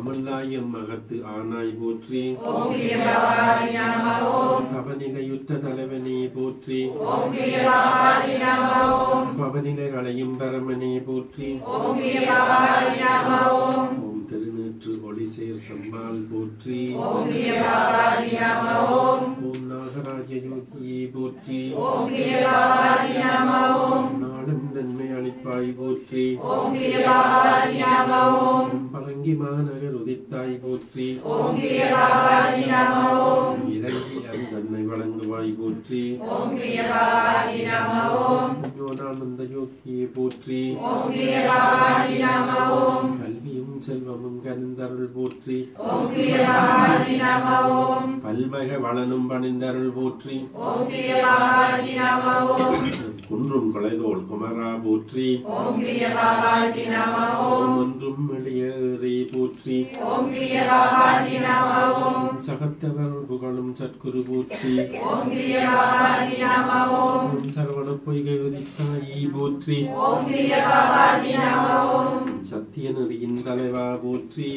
அமல்லாயம் மகத்து ஆனாய் போற்றி. பவநிலையுற்ற தலைவனே போற்றி. பவநிலைகளையும் பரமனே போற்றி. ஓம் திருநீற்று ஒளிசேர் சம்மாள் போற்றி. ஓம் நாகராஜ யோகியே போற்றி. நாளும் நன்மை அளிப்பாய் போற்றி. பரங்கி மாநகர் உதித்தாய் போற்றி. இறங்கி அது நன்மை வழங்குவாய் போற்றி. யோகானந்த யோகியே போற்றி. கல்வியும் செல்வமும் கனிந்தருள் போற்றி. பல்வகை வளனும் பணிந்தருள் போற்றி. குன்றும் கொலைதோள் குமரா போற்றி. ஒன்றும் எளியரே போற்றி. சகத்தவர் புகழும் சற்குரு போற்றி. சரவண பொய்கை உதித்தாயி போற்றி. சத்திய நெறியின் தலைவா போற்றி.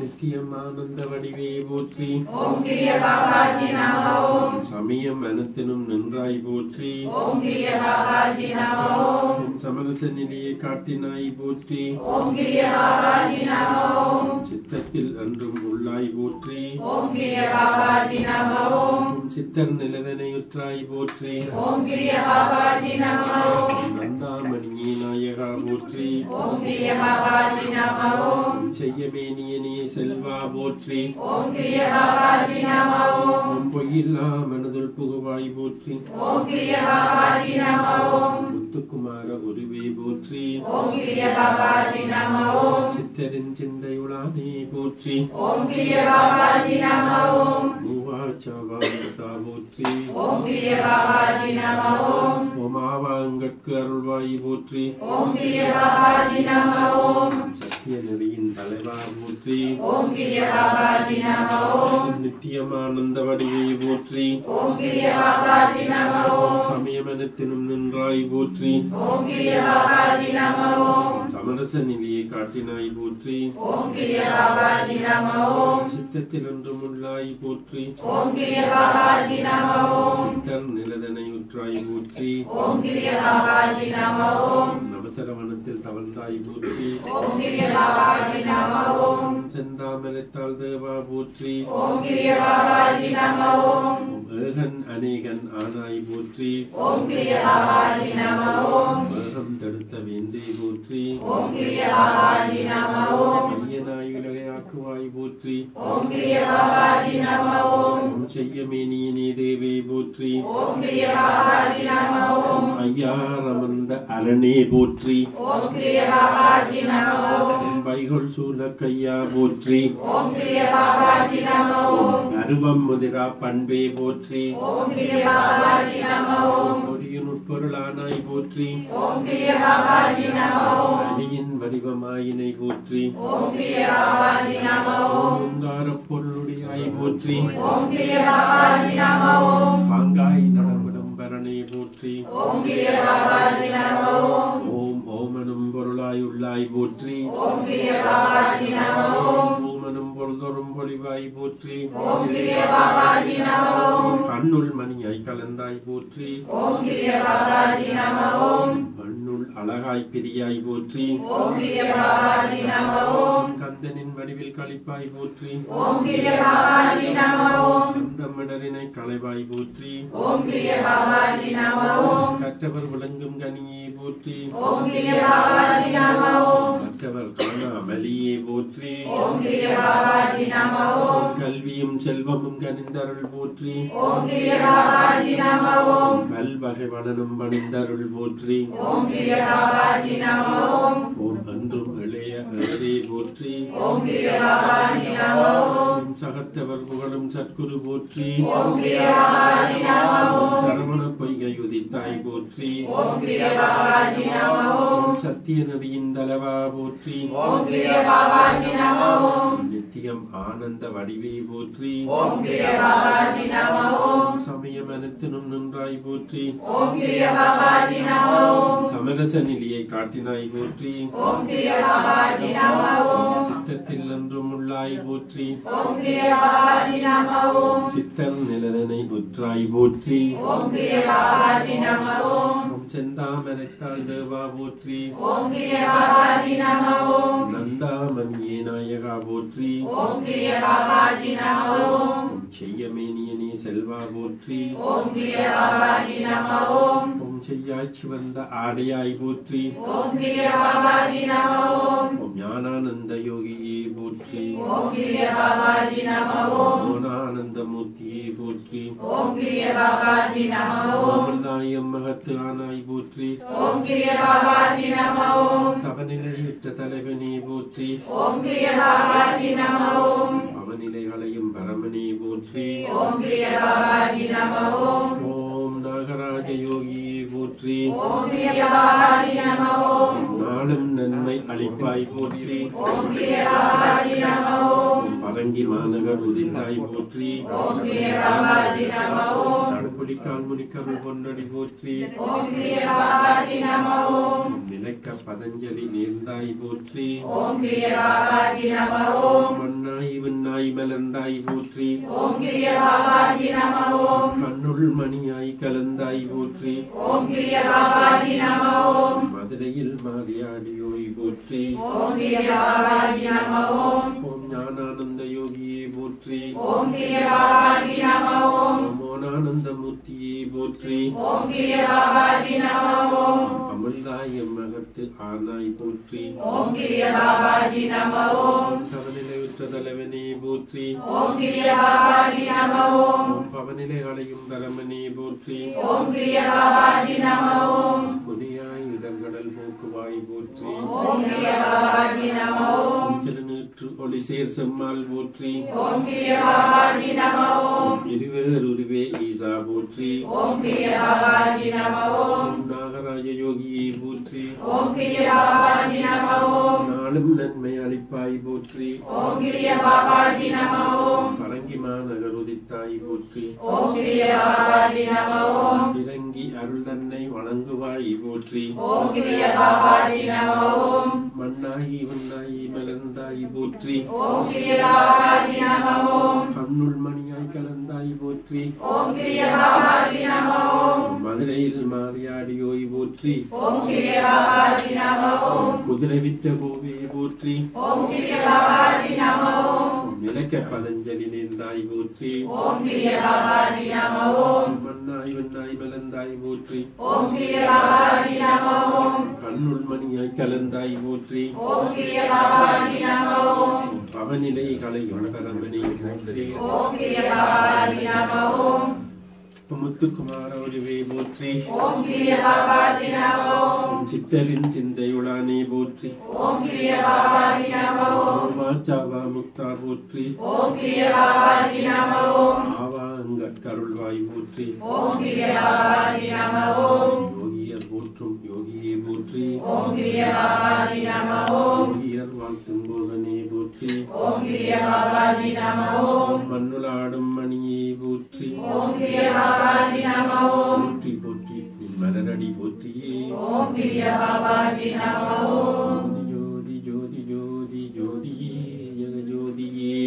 நித்தியம் ஆனந்த வடிவே போற்றி. சமயம் அனைத்தினும் நின்றாய் போற்றி. சமரச நிலையை காட்டினாய் போற்றி. சித்தத்தில் என்றும் உள்ளாய் போற்றி. சித்தர் நிலவனையுற்றாய் போற்றி. நந்தாமணியே நாயகா போற்றி. செய்யமேனியனே செல்வா போற்றி. பொய்யில்லா மனதுள் புகுவாய் போற்றி. முத்துக்குமார குருவே போற்றி. சித்தரின் சிந்தையுளானே போற்றி. மூவாச்சவாமுதா போற்றி. ஓமாவாங்கட்கு அருள்வாய் போற்றி. சத்திய நெறியின் தலைவா போற்றி. நித்தியமானந்த வடிவே போற்றி. சமயமனத்தினும் நின்றாய் போற்றி. சமரச நிலையை காட்டினாய் போற்றி. சித்தத்தில் ஒன்றும் உள்ளாய் போற்றி. சித்தர் நிலதனை உற்றாய் போற்றி. நவசரவனத்தில் தவழ்ந்தாய் போற்றி. செந்தாமரைத்தாள் தேவா போற்றி. ஏகன் அநேகன் ஆனாய் போற்றி. வேகம் தடுத்த வேந்தே போற்றி. ஐயனாய் விலகையாக்குவாய் போற்றி. செய்யமேனியனே தேவே போற்றி. ஐயாரமர்ந்த அரணே போற்றி. வைகொள் சூழ கையா போற்றி. அருவம் முதிரா பண்பே போற்றி. பொருளானாய் போற்றி. அணியின் வடிவமாயினை போற்றி. ஓங்கார பொருளுடையாய் போற்றி. பாங்காய் நடமிடம் பரணே போற்றி. ஓம் ஓமனும் பொருளாய் உள்ளாய் போற்றி. ஓமனும் பொருள்தொரும் பொலிவாய் போற்றி. கண்ணுள் மணியாய் கலந்தாய் போற்றி. மண்ணுள் அழகாய் பிரியாய் போற்றி. கந்தனின் வடிவில் களிப்பாய் போற்றி. கந்தமிடரினை களைவாய் போற்றி. கற்றவர் விளங்கும் கனியே போற்றி. மற்றவர் காணாமலியே போற்றி. கல்வியும் செல்வமும் கனிந்தருள் போற்றி. பல்வகை வளனும் பணிந்தருள் போற்றி. ஓம் அன்றும் இளைய அழகே போற்றி. சகத்தவர் புகழும் சற்குரு போற்றி. சரவண பொய்கை உதித்தாய் போற்றி. சத்திய நதியின் தலைவா போற்றி. நித்தியம் ஆனந்த வடிவே போற்றி. சமயம் அனைத்தினும் நின்றாய் போற்றி. சமரச நிலையை காட்டினாய் போற்றி. சித்தத்தில் என்றும் உள்ளாய் போற்றி சித்தர் நிலதனை உற்றாய் போற்றி செந்தாமரைத்தாள் தேவா போற்றி நந்தாமணியே நாயகா போற்றி செய்யமேனியனே செல்வா போற்றி செய்யாய்ச்சி வந்த ஆடையாய் போற்றி ஞானானந்த யோகியே போற்றி மோனானந்த மூர்த்தியே போற்றி அமிர்தாயம் மகத்து ஆனாய் போற்றி தவநிலையிட்ட தலைவனே போற்றி அவநிலைகளையும் பரமனே போற்றி ஓம் நாகராஜ யோகியே போற்றி நாளும் நன்மை அளிப்பாய் போற்றி பரங்கி மாநகர் உதித்தாய் போற்றி நடுப்புலிக்கால் முனிக்கருள் பொன்னடி போற்றி நிலைக்க பதஞ்சலி நேர்ந்தாய் போற்றி மண்ணாய் விண்ணாய் மலர்ந்தாய் போற்றி கண்ணுள் மணியாய் கலந்தாய் போற்றி மதுரையில் மாறியாடியோய் போற்றி ஓம் ஞானானந்த யோகியே போற்றி மோனானந்த மூர்த்தியே போற்றி அமிர்தாயம் மகத்து ஆனாய் போற்றி தவநிலையுற்ற தலைவனே போற்றி பவநிலைகளையும் பரமனே போற்றி முனியாய் இடங்கடல் போக்குவாய் போற்றி திருநீற்று ஒளி சேர் செம்மாள் போற்றி இருவேருருவே ஈசா போற்றி நாகராஜ யோகியை போற்றி நாளும் நன்மை அளிப்பாய் போற்றி பரங்கி மாநகர் உதித்தாய் போற்றி இறங்கி அருள் தன்னை வணங்குவாய் போற்றி மண்ணாயி வண்ணாயி மலர்ந்தாய் போற்றி கண்ணுள் மணியாய் கலந்தாய் போற்றி மதுரையில் மாறியாடியோய் போற்றி குதிரை விட்ட கோவே போற்றி நிலைக்க பதஞ்சலி நேர்ந்தாய் போற்றி மண்ணாய் வண்ணாய் மலர்ந்தாய் போற்றி கண்ணுள் மணியாய் கலந்தாய் போற்றி பவநிலைகளை வளபரமனை போற்றி முத்துக்குமார ஒளிவே போற்றி சித்தரின் சிந்தையுளானே போற்றி மாச்சாவா முக்தா போற்றி ஆவாங்கருள்வாய் போற்றி யோகியர் போற்றும் யோகியே போற்றி யோகியர் வாழ்த்தும்போதனே போற்றி மண்ணுளாடும் மணியே போற்றி போற்றி போற்றி மலரடி போற்றியே ஜோதி ஜோதி ஜோதி ஜோதியே ஜெக ஜோதியே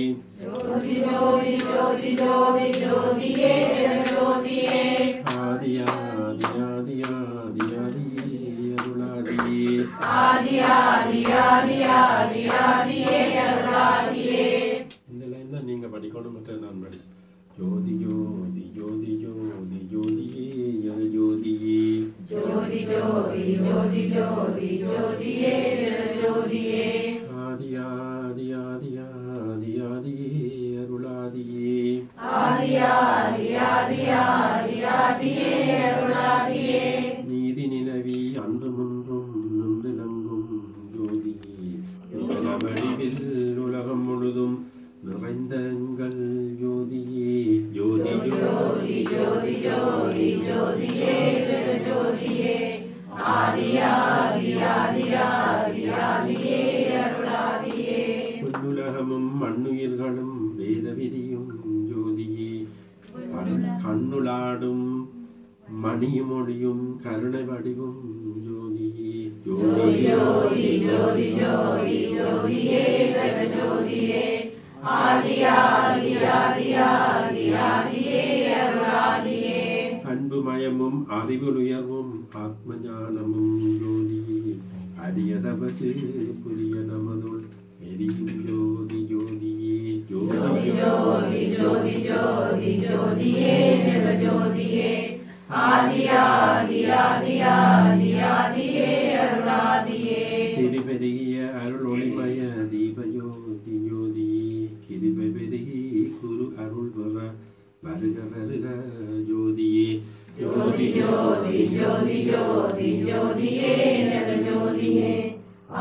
ஆதி ஆதி ஆதி ஆதி ஆதி அருளாதியே இந்த லைன் தான் நீங்க படிக்கணும், மற்ற நான் படி. ஜோதி ஜோதி ஜோதி ஜோதி ஜோதியே ஜெக ஜோதியே ஜோதி ஜோதி ஜோதி ஜோதி ஜோதியே ஜெக ஜோதியே ஆதி ஆதி ஆதி ஆதி ஆதியே அருளாதியே ஆதி ஆதி ஆதி ஆதி ஆதியே அருளாதியே நீதி நிலவி அன்று முன்றும் நின்று நங்கும் ஜோதியே வடிவில் உலகம் முழுதும் நிறைந்த எங்கள் ஜோதியே ஜோதி ஜோதி ஜோதி ஜோதி ஜோதியே ஜோதியே ஆதி ஆதி ஆதி ஆதி ஆதியே அருளாதியே உலகமும் மண்ணுயிர்களும் வேத விதியும் ஜோதியே கண்ணுளாடும் மணியும் ஒளியும் கருணை வடிவும் ஜோதியே ஜோதி ஜோதி ஜோதி ஜோதி ஜெகஜோதியே ஆதியாதியாதியாதியாதியே அருளாதியே அன்புமயமும் அறிவுயர்வும் ஆத்ம ஞானமும் ஜோதியே அரியதவசு புரிய நமதுள் எரியும் ஜோதி ஜோதியே ஜோதி ஜோதி ஜோதி ஜோதி ஜோதியே ஜெகஜோதியே ஆதியாதியாதியாதியாதியே அருளாதியே கிருபெருகிய அருள் ஒளிமய தீபஜோதி ஜோதியே கிருபை பெருகி குரு அருள் வர வருக வருக ஜோதியே ஜோதி ஜோதி ஜோதி ஜோதி ஜோதியே ஜெகஜோதியே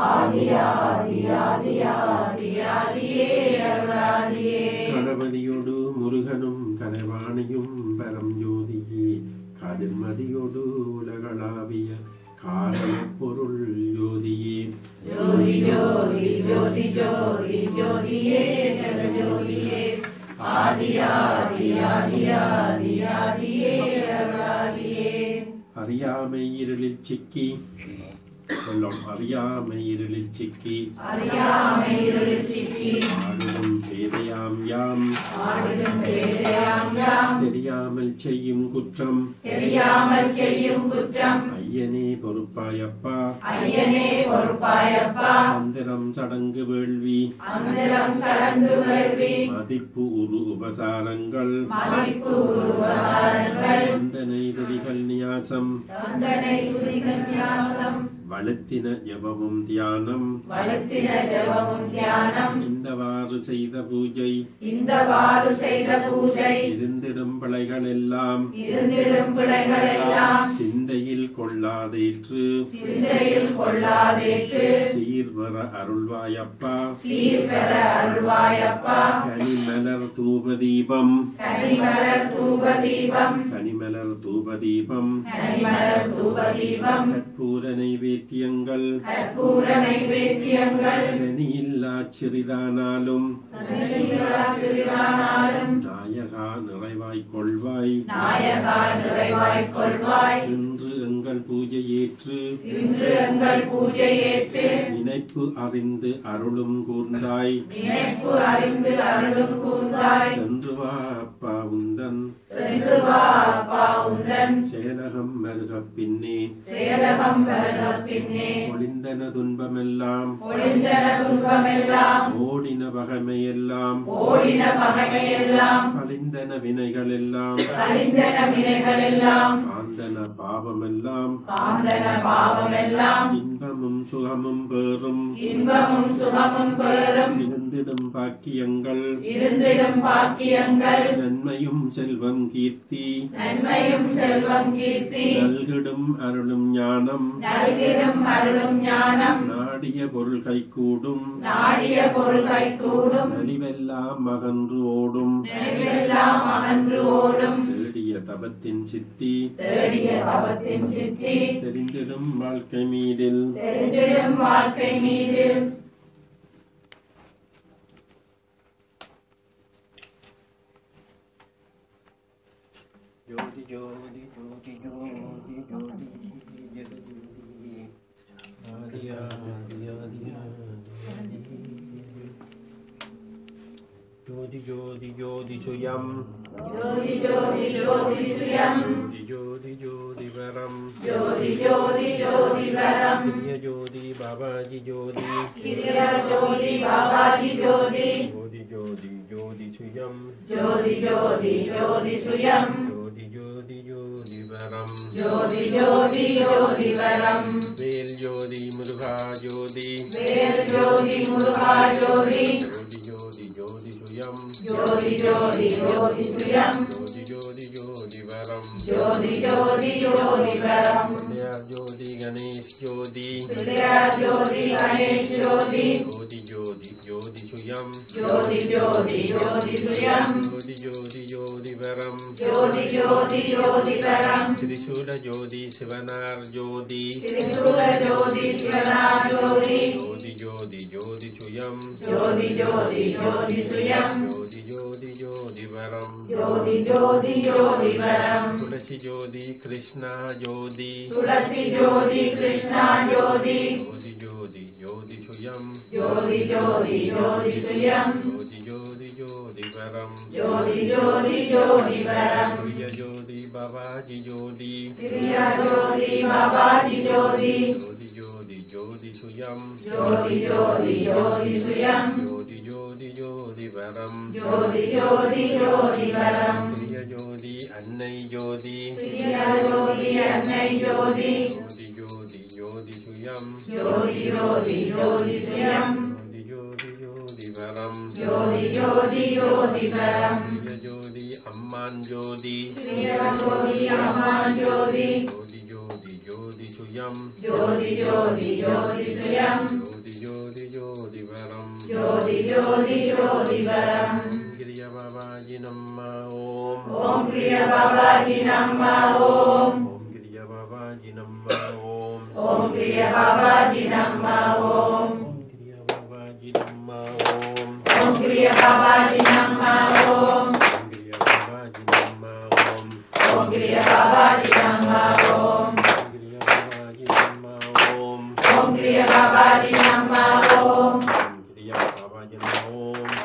ஆதியாதியாதியாதியாதியே அருளாதியே கணபதியோடு முருகனும் கனவாணியும் பரம் ஜோதியே கதிர்மதியோடு உலகளாவிய காரண பொருள் ஜோதியே ஜோதி ஜோதி ஜோதி ஜோதி ஜோதியே ஜெகஜோதியே ஆதியாதியாதியாதியாதியே அருளாதியே அறியாமை இருளில் சிக்கி சொல்லும் அறியாமை இருளில் சிக்கி அறியாமை இருளில் சிக்கி ஆடுதும் பேதையாம் யாம் ஆடிடும் பேதையாம் யாம் தெரியாமல் செய்யும் குற்றம் தெரியாமல் செய்யும் குற்றம் ஐயனே பொறுப்பாயப்பா ஐயனே பொறுப்பாயப்பா மந்திரம் சடங்கு வேள்வி அந்தரம் சடங்கு வேள்வி மதிப்பு உரு உபசாரங்கள் மதிப்பு உபசாரங்கள் வந்தனை துதிகள் நியாசம் வந்தனை துதிகள் ஞாசம் வலுத்தின ஜபமும் தியானம் வலுத்தின ஜபமும் தியானம் இந்தவாறு செய்த பூஜை இந்தவாறு செய்த பூஜை இருந்திடும் பிழைகள் எல்லாம் இருந்திடும் பிழைகள் எல்லாம் சிந்தையில் கொள்ளாதேற்று சிந்தையில் கொள்ளாதேற்று சீர்வர அருள்வாயப்பா சீர்பெற அருள்வாயப்பா கனிமலர் தூபதீபம் கனிமலர் தூபதீபம் கனிமலர் தூபதீபம் கனிமலர் தூபதீபம் கற்பூர நைவேத்தியங்கள் கற்பூர நைவேத்தியங்கள் கனியில்லா சிறிதானாலும் சிறிதானாலும் நாயகா நிறைவாய்க் கொள்வாய் நாயகா நிறைவாய்க் கொள்வாய் இன்று எங்கள் பூஜை ஏற்று இன்று எங்கள் பூஜை ஏற்று நினைப்பு அறிந்து அருளும் கூர்ந்தாய் நினைப்பு அறிந்து அருளும் கூர்ந்தாய் சென்று வா அப்பா உந்தன் சென்று வா அப்பா உந்தன் சேலகம் வருக பின்னே சேலகம் வருக பின்னே ஒளிந்தன துன்பமெல்லாம் ஒளிந்தன துன்பமெல்லாம் ஓடின பகைமையெல்லாம் ஓடின பகைமையெல்லாம் கழிந்தன வினைகள் எல்லாம் கழிந்தன வினைகளெல்லாம் காந்தன பாவமெல்லாம் காந்தன பாவமெல்லாம் இன்பமும் சுகமும் பேறும் இன்பமும் சுகமும் பெறும் இருந்திடும் பாக்கியங்கள் இருந்திடும் பாக்கியங்கள் நன்மையும் செல்வம் கீர்த்தி நன்மையும் செல்வம் கீர்த்தி நல்கிடும் அருளும் ஞானம் நல்கிடும் அருளும் ஞானம் நாடிய பொருள் கைகூடும் நாடிய பொருள் கைகூடும் நலிவெல்லாம் மகன்று ஓடும் நினைவெல்லாம் அகன்று ஓடும் தேடிய தபத்தின் சித்தி தேடிய தவத்தின் சித்தி தெரிந்திடும் வாழ்க்கை மீதில் தெரிந்திடும் வாழ்க்கை மீதில் ஜோதி ஜோதி ஜோதி ஜோதி ஜோதி ஜெகஜோதி ஜோதி ஜோதி ஜோதி சுயம் ஜோதி ஜோதி ஜோதி சுயம் ஜோதி ஜோதி வரம் ஜோதி ஜோதி ஜோதி வரம் கிரிய ஜோதி பாபாஜி ஜோதி கிரியா ஜோதி பாபாஜி ஜோதி ஜோதி ஜோதி ஜோதி சுயம் ஜோதி ஜோதி ஜோதி சுயம் ஜோதி ஜோதி ஜோதி வரம் ஜோதி ஜோதி ஜோதி வரம் வேல் ஜோதி முருகா ஜோதி வேல் ஜோதி முருகா ஜோதி ஜோதி ஜோதி ஜோதி சுயம் ஜோதி ஜோதி ஜோதி சுயம் ஜோதி ஜோதி ஜோதி வரம் ஜோதி ஜோதி ஜோதி வரம் பிள்ளையார் ஜோதி கணேஷ் ஜோதி பிள்ளையார் ஜோதி கணேஷ் ஜோதி ஜோதி ஜோதி ஜோதி சுயம் ஜோதி ஜோதி ஜோதி சுயம் ஜோதி ஜோதி ஜோதி வரம் ஜோதி ஜோதி ஜோதி வரம் திரிசூல ஜோதி சிவனார் ஜோதி திரிசூல ஜோதி சிவனா ஜோதி ஜோதி ஜோதி ஜோதி சுயம் ஜோதி ஜோதி ஜோதி சுயம் ஜோதி ஜோதி ஜோதி வரம் ஜோதி ஜோதி ஜோதி வரம் துளசி ஜோதி கிருஷ்ணா ஜோதி துளசி ஜோதி கிருஷ்ணா ஜோதி ஜோதி ஜோதி ஜோதி சுயம் Jyoti Jyoti Jyoti Suyam. Jyoti Jyoti Jyoti Param. Jyoti Jyoti Jyoti Param. Kriya Jyoti Babaji Jyoti. Kriya Jyoti Babaji Jyoti. Jyoti Jyoti Jyoti Suyam. Jyoti Jyoti Jyoti Suyam. Jyoti Jyoti Jyoti Param. Jyoti Jyoti Jyoti Param. Kriya Jyoti Annai Jyoti. Kriya Jyoti Annai Jyoti. Jyoti Jyoti Jyoti Suyam. Jyoti Jyoti Jyoti Suyam. Jyoti Jyoti Jyoti Param. Jyoti Jyoti Jyoti Param. Kriya Jyoti Amman Jyoti. Kriya Jyoti Amman Jyoti. Jyoti Jyoti Jyoti Suyam. Jyoti Jyoti Jyoti Suyam. Jyoti Jyoti Jyoti Param. Jyoti Jyoti Jyoti Param. Kriya Babaji Namma Om. Om Kriya Babaji Namma Om. Om Kriya Babaji Namma Om. Om Kriya Babaji Namma Om. Om Kriya Babaji Namma Om. Om Kriya Babaji Namma Om. Om Kriya Babaji Namma Om. Om Kriya Babaji Namma Om. Om Kriya Babaji Namma Om.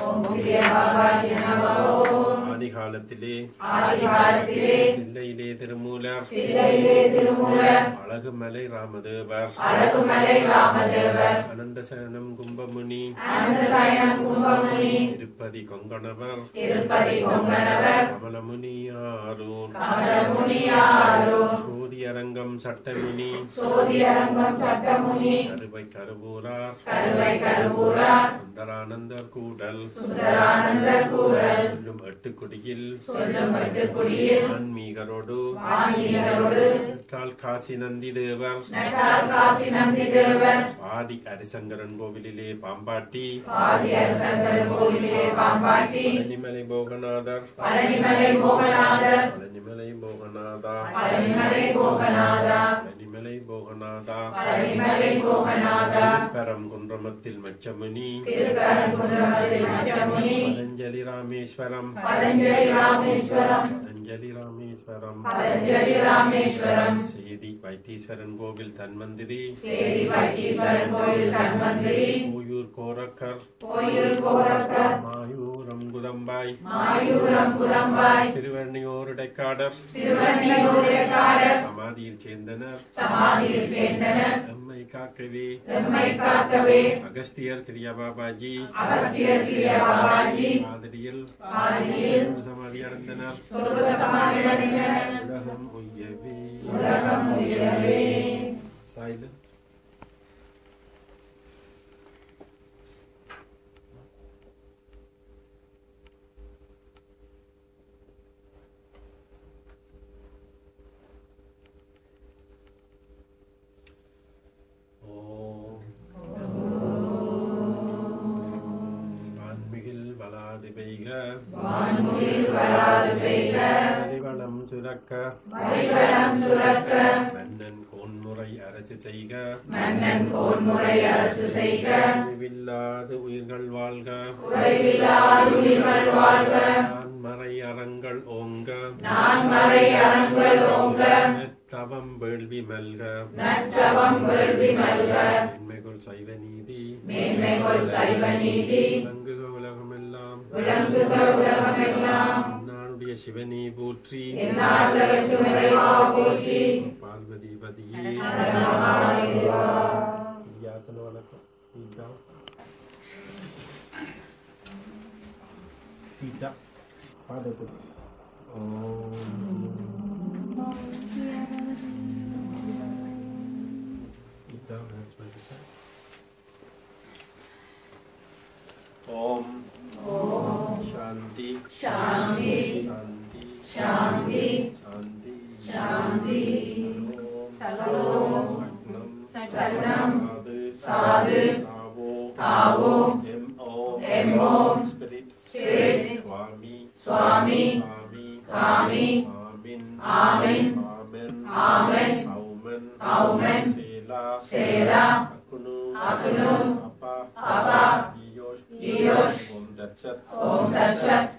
Om Kriya Babaji Namma Om. ஆதிகாலத்திலே ஆதிகாலத்திலே தில்லையிலே திருமூலர் தில்லையிலே திருமூலர் அழகுமலை ராமதேவர் அழகுமலை ராமதேவர் அனந்தசயனம் கும்பமுனி அனந்தசயனம் கும்பமுனி திருப்பதி கொங்கணவர் திருப்பதி கொங்கணவர் கமலமுனி ஆரூர் கமலமுனி ஆரூர் சோதியரங்கம் சட்டமுனி சோதியரங்கம் சட்டமுனி கருவை கருவூரார் கருவை கருவூரார் சுந்தரானந்தர் கூடல் சுந்தரானந்தர் கூடல் சொல்லும் எட்டுக்குடியில் சொல்லும் எட்டுக்குடியில் ஆன்மீகரோடு ஆன்மீகரோடு நற்றால் காசி நந்தி தேவர் நட்டால் காசி நந்தி தேவர் ஆதி ஹரிசங்கரன் கோவிலிலே பாம்பாட்டி ஆதி அரசங்கர் கோவிலிலே பாம்பாட்டி பழனிமலை போகநாதர் பழனிமலை மோகநாதர் பழனிமலை போகநாதா பழனிமலை மோகநாதா பழனிமலை போகநாதா பழனிமலை மோகநாதா பரம் குன்றமத்தில் மச்சமுனி திருப்பரங்குன்றமதில் மச்சமுனி பதஞ்சலி ராமேஸ்வரம் பதஞ்சலி ராமேஸ்வரம் பதஞ்சலி ராமேஸ்வரம் பதஞ்சலி ராமேஸ்வரம் சேதி வைத்தீஸ்வரன் கோவில் தன்வந்திரி சேரி வைத்தீஸ்வரன் கோயில் தன்வந்திரி ஓயூர் கோரக்கர் கோயில் கோரக்கர் மாயூரம் குதம்பாய் மாயூரம் குதம்பாய் திருவண்ணியோர் இடைக்காடர் திருவண்ணியூர் காடர் சமாதியில் சேர்ந்தனர் சமாதியில் சேர்ந்தனர் எம்மை காக்கவே எம்மை காக்கவே அகஸ்தியர் கிரியா பாபாஜி அகஸ்தியர் கிரியா பாபாஜி மாதிரியில் ஆதியில் சமாதி அடைந்தனர் சொர்க்க சமாதி அடைந்தனர் உலகம் உய்யவே உலகம் உயரவே சைலன்ஸ் வான்மிகில் வளாது பெய்க வான்முகில் வளாது பெய்க மலிவளம் சுரக்க மணிவளம் சுரக்க மன்னன் கோன்முறை அரசு செய்க மன்னன் கோன்முறை அரசு செய்க குறைவில்லாது உயிர்கள் வாழ்க குறைவில்லாது உயிர்கள் வாழ்க நான்மறை அறங்கள் ஓங்க நான்மறை அறங்கள் ஓங்க தவம் வேள்வி மல்க நற்றவம் வேள்வி மல்க மேன்மைகள் சைவ நீதி மேன்மைகள் சைவ நீதி விளங்குக உலகமெல்லாம் விளங்குக உலகமெல்லாம் நானுடைய சிவனே போற்றி எந்நாளுடைய சிவனைவா போற்றி பார்வதி பதியே யாசன வணக்கம் பீட்டா பீட்டா பாதத்துக்கு ஓம் சாந்தி சாந்தி சாந்தி சாந்தி சாந்தி சாந்தி சலோம் சக்னம் சாது தாவோ எம்மோ ஸ்பிரிட் சுவாமி காமி ஆமின் ஆமென் ஔமன் சேலா அகுனு அப்பா ஜியோஷ் ஓம் தத்சத்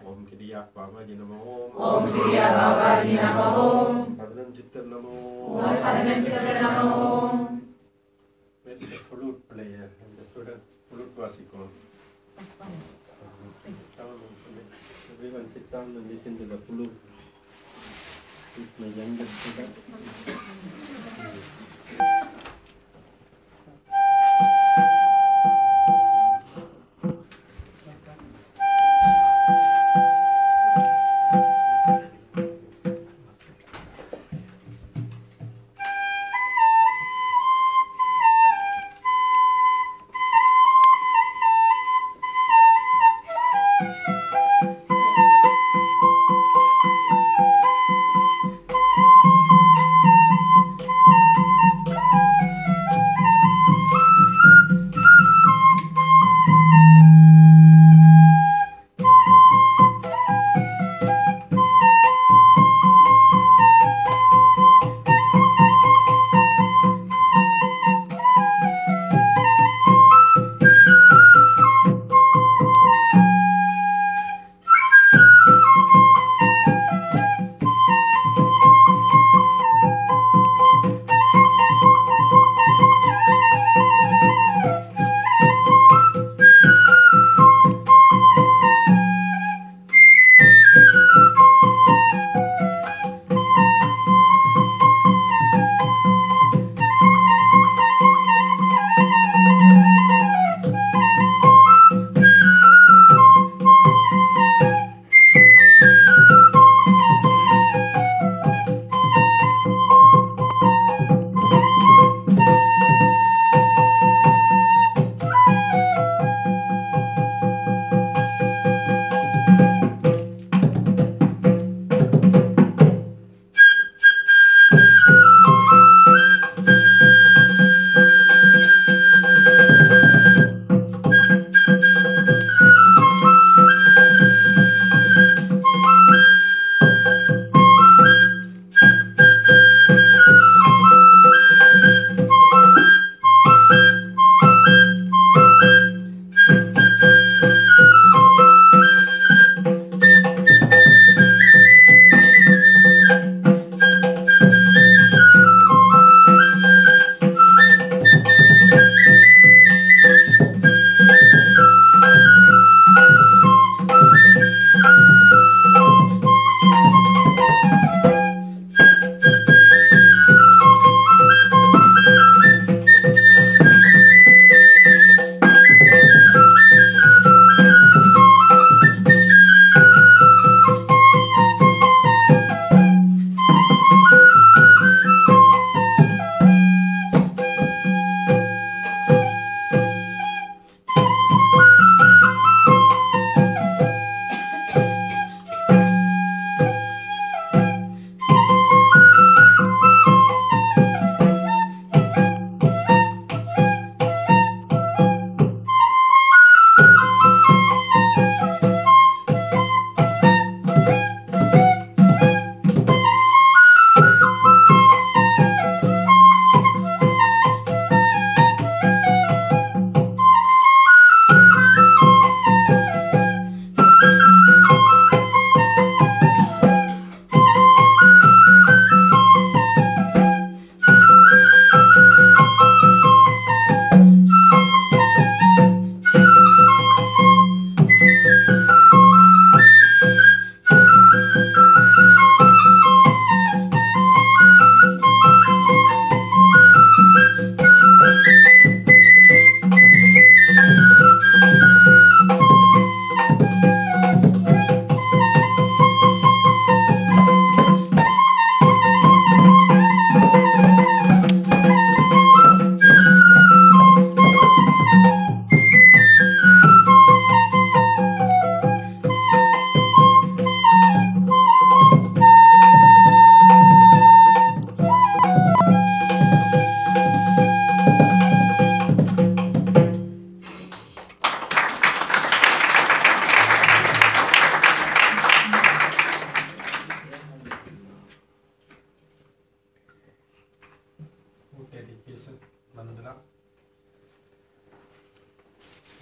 ஓம் கிரியா பாபாஜி நமோ ஓம் கிரியா பாபாஜி நமோ பதனம் சித்தர் நமோ ஓம் பதினெட்டு நமோ Where's the flute player and the flute வாசிக்கணும். Everyone sit down and listen to the flute. It's my youngest student.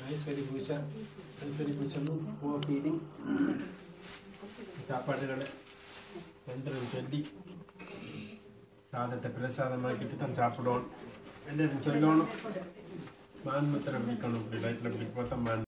Nice, very position. Very position. Poor feeding. சாப்பாடுகளை வெந்தரும் சொல்லி சாதத்தை பிரசாதமாக்கிட்டு தான் சாப்பிடுவோம். வெந்தரும் சொல்லணும். மான் மாத்திரம் பிடிக்கணும், இப்படி லைட்டில் பிடிக்க பார்த்தா மான்